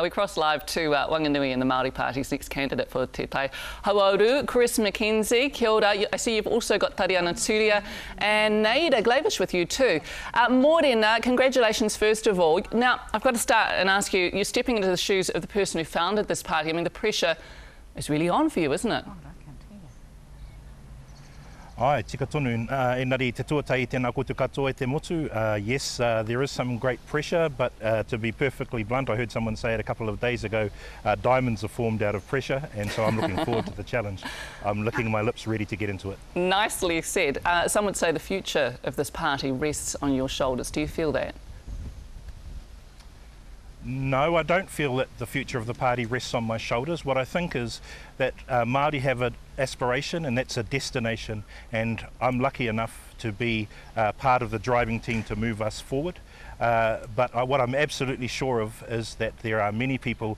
Now we cross live to Whanganui and the Māori Party's next candidate for Te Tai Hauāuru, Chris Mckenzie. Kia ora. I see you've also got Tariana Turia and Naida Glavish with you too. Morena, congratulations first of all. Now I've got to start and ask you, you're stepping into the shoes of the person who founded this party. I mean, the pressure is really on for you, isn't it? Ai, tika tonu. Engari te tuatai tēnā koutou katoa e te motu. Yes, there is some great pressure, but to be perfectly blunt, I heard someone say it a couple of days ago, diamonds are formed out of pressure, and so I'm looking forward to the challenge. I'm licking my lips ready to get into it. Nicely said. Some would say the future of this party rests on your shoulders. Do you feel that? No, I don't feel that the future of the party rests on my shoulders. What I think is that Māori have an aspiration, and that's a destination, and I'm lucky enough to be part of the driving team to move us forward. But what I'm absolutely sure of is that there are many people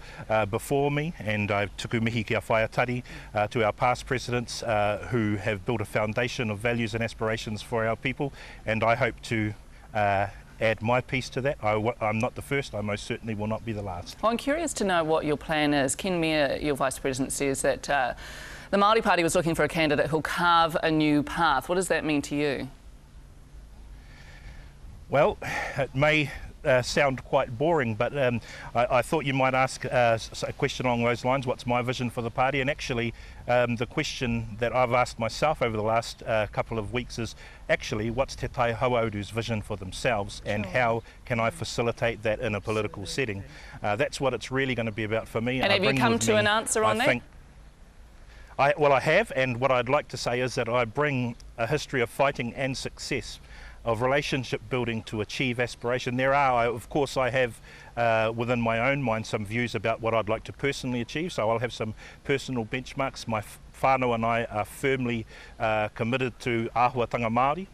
before me, and I tuku mihi kia whaiatari to our past presidents who have built a foundation of values and aspirations for our people, and I hope to add my piece to that. I'm not the first, I most certainly will not be the last. Well, I'm curious to know what your plan is. Ken Mea, your Vice President, says that the Māori Party was looking for a candidate who'll carve a new path. What does that mean to you? Well, it may sound quite boring, but I thought you might ask a question along those lines. What's my vision for the party? And actually, the question that I've asked myself over the last couple of weeks is actually, what's Te Tai Hauāuru's vision for themselves, and how can I facilitate that in a political setting? That's what it's really going to be about for me. And have you come to an answer on that? Well, I have, and what I'd like to say is that I bring a history of fighting and success, of relationship building to achieve aspiration. Of course, I have within my own mind some views about what I'd like to personally achieve, so I'll have some personal benchmarks. My whānau and I are firmly committed to āhuatanga Māori,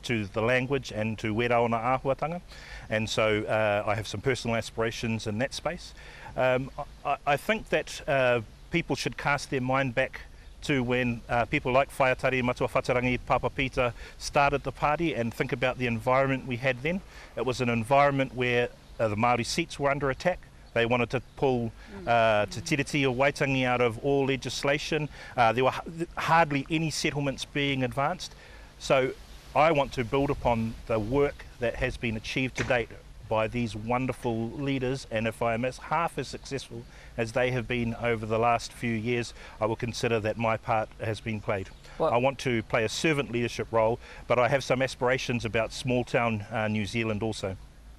to the language and to weraona āhuatanga, and so I have some personal aspirations in that space. I think that people should cast their mind back to when people like Whaiatari Matua Whatarangi, Papa Peter started the party, and think about the environment we had then. It was an environment where the Māori seats were under attack. They wanted to pull Te Tiriti o Waitangi out of all legislation. There were hardly any settlements being advanced. So I want to build upon the work that has been achieved to date by these wonderful leaders, and if I am half as successful as they have been over the last few years, I will consider that my part has been played. Well, I want to play a servant leadership role, but I have some aspirations about small town New Zealand also.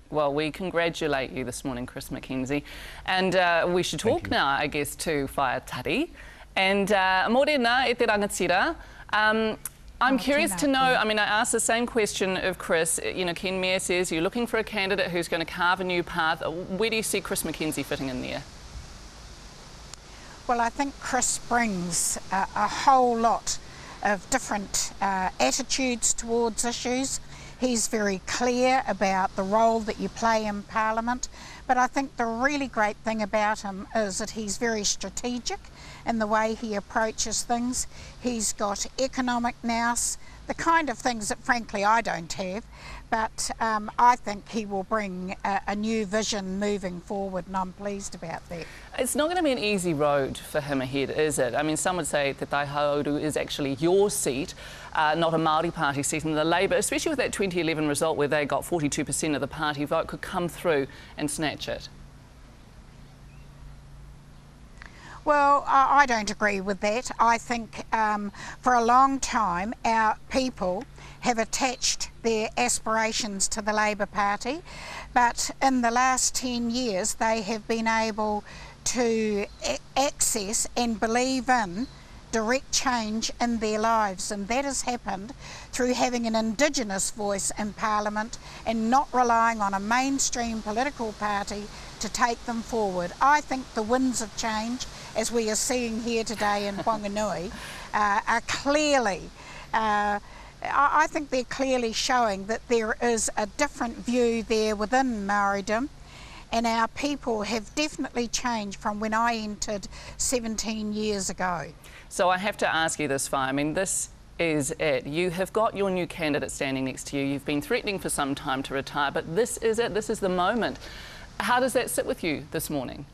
Well, we congratulate you this morning, Chris Mckenzie, and we should talk now, I guess, to Whaiatari. And Morena e te rangatira. I'm curious to know, I mean, I asked the same question of Chris. You know, Ken Mea says you're looking for a candidate who's going to carve a new path. Where do you see Chris Mckenzie fitting in there? Well, I think Chris brings a whole lot of different attitudes towards issues. He's very clear about the role that you play in Parliament, but I think the really great thing about him is that he's very strategic in the way he approaches things. He's got economic nous, the kind of things that frankly I don't have, but I think he will bring a new vision moving forward, and I'm pleased about that. It's not going to be an easy road for him ahead, is it? I mean, some would say Te Tai Hauāuru is actually your seat, not a Māori Party seat, and the Labour, especially with that 2011 result where they got 42% of the party vote, could come through and snatch it. Well, I don't agree with that. I think for a long time our people have attached their aspirations to the Labour Party, but in the last 10 years they have been able to access and believe in direct change in their lives, and that has happened through having an Indigenous voice in Parliament and not relying on a mainstream political party to take them forward. I think the winds of change, as we are seeing here today in Whanganui, are clearly, I think they're clearly showing that there is a different view there within Māoridom, and our people have definitely changed from when I entered 17 years ago. So I have to ask you this, Whai. I mean, this is it. You have got your new candidate standing next to you. You've been threatening for some time to retire, but this is it. This is the moment. How does that sit with you this morning?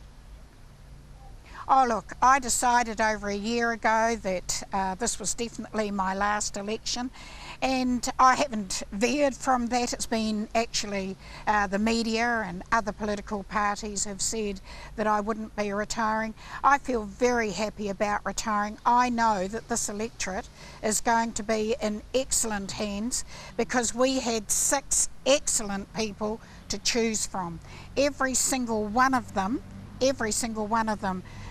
Oh look, I decided over a year ago that this was definitely my last election, and I haven't veered from that. It's been actually the media and other political parties have said that I wouldn't be retiring. I feel very happy about retiring. I know that this electorate is going to be in excellent hands because we had 6 excellent people to choose from. Every single one of them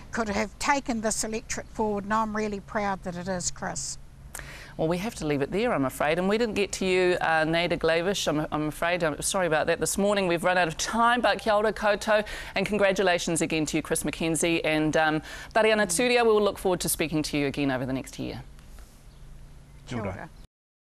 could have taken this electorate forward, and I'm really proud that it is, Chris. Well, we have to leave it there, I'm afraid. And we didn't get to you, Naida Glavish, I'm afraid. I'm sorry about that this morning. We've run out of time, but kia ora koutou. And congratulations again to you, Chris Mckenzie. And Tariana Turia, we will look forward to speaking to you again over the next year. Kia ora.